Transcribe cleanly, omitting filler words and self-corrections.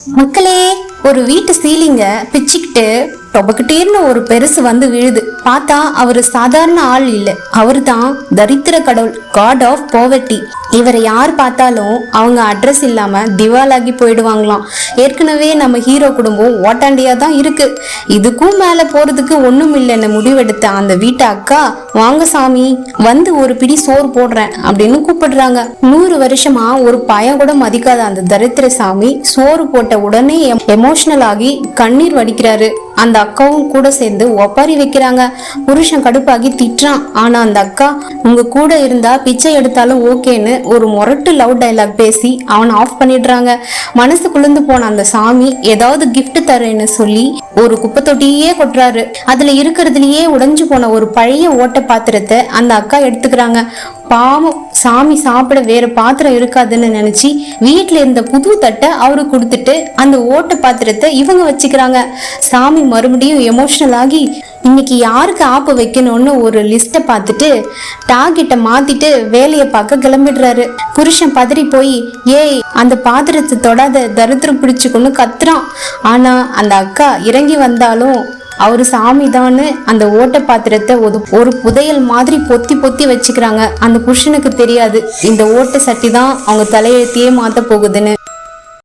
மக்களே, ஒரு வீட்டு சீலிங்க பிச்சுக்கிட்டு டொபக்கிட்டேர்னு ஒரு பெருசு வந்து விழுது. பார்த்தா அவரு சாதாரண ஆள் இல்ல, அவரு தான் தரித்திர கடவுள், காட் ஆஃப் பாவர்ட்டி. இவரை யார் பார்த்தாலும் அவங்க அட்ரஸ் இல்லாம திவாலாகி போயிடுவாங்களாம். ஏற்கனவே நம்ம ஹீரோ குடும்பம் ஓட்டாண்டியா தான் இருக்கு, இதுக்கும் மேல போறதுக்கு ஒண்ணும் இல்லைன்னு முடிவெடுத்த அந்த வீட்டு அக்கா, வாங்க சாமி வந்து ஒரு பிடி சோறு போடுறேன் அப்படின்னு கூப்பிடுறாங்க. 100 வருஷமா ஒரு பயம் கூட மதிக்காத அந்த தரித்திர சாமி சோறு போட்ட உடனே எமோஷனல் ஆகி கண்ணீர் வடிக்கிறாரு. அந்த அக்காவும் கூட சேர்ந்து ஒப்பாரி வைக்கிறாங்க. புருஷன் கடுப்பாகி திட்டுறான். ஆனா அந்த அக்கா, உங்க கூட இருந்தா பிச்சை எடுத்தாலும் ஓகேன்னு ஒரு மொரட்டு லவ் டைலாக் பேசி அவனை ஆஃப் பண்ணிடுறாங்க. மனசு குளிர்ந்து போன அந்த சாமி ஏதாவது கிஃப்ட் தரேன்னு சொல்லி ஒரு குப்பை தொட்டியே கொட்டுறாரு. அதுல இருக்கிறதுலயே உடைஞ்சு போன ஒரு பழைய ஓட்ட பாத்திரத்தை அந்த அக்கா எடுத்துக்கிறாங்க. பாவம், சாமி சாப்பிட வேற பாத்திரம் இருக்காதுன்னு நினைச்சு வீட்டுல இருந்த புது தட்டை அவரு கொடுத்துட்டு அந்த ஓட்ட பாத்திரத்தை இவங்க வச்சுக்கிறாங்க. சாமி மறுபடியும் எமோஷனல் ஆகி இன்னைக்கு யாருக்கு ஆப்பு வைக்கணும்னு ஒரு லிஸ்ட்டை பார்த்துட்டு டார்கெட்டை மாத்திட்டு வேலையை பார்க்க கிளம்பிடுறாரு. புருஷன் பதறி போய், ஏய் அந்த பாத்திரத்தை தொடாத, தரித்திரம் பிடிச்சுக்கொன்னு கத்துறான். ஆனா அந்த அக்கா இறங்கி வந்தாலும் அவரு சாமி தான்னு அந்த ஓட்ட பாத்திரத்தை ஒரு புதையல் மாதிரி பொத்தி பொத்தி வச்சுக்கிறாங்க. அந்த புருஷனுக்கு தெரியாது இந்த ஓட்ட சட்டி தான் அவங்க தலையெழுத்தையே மாத்த போகுதுன்னு.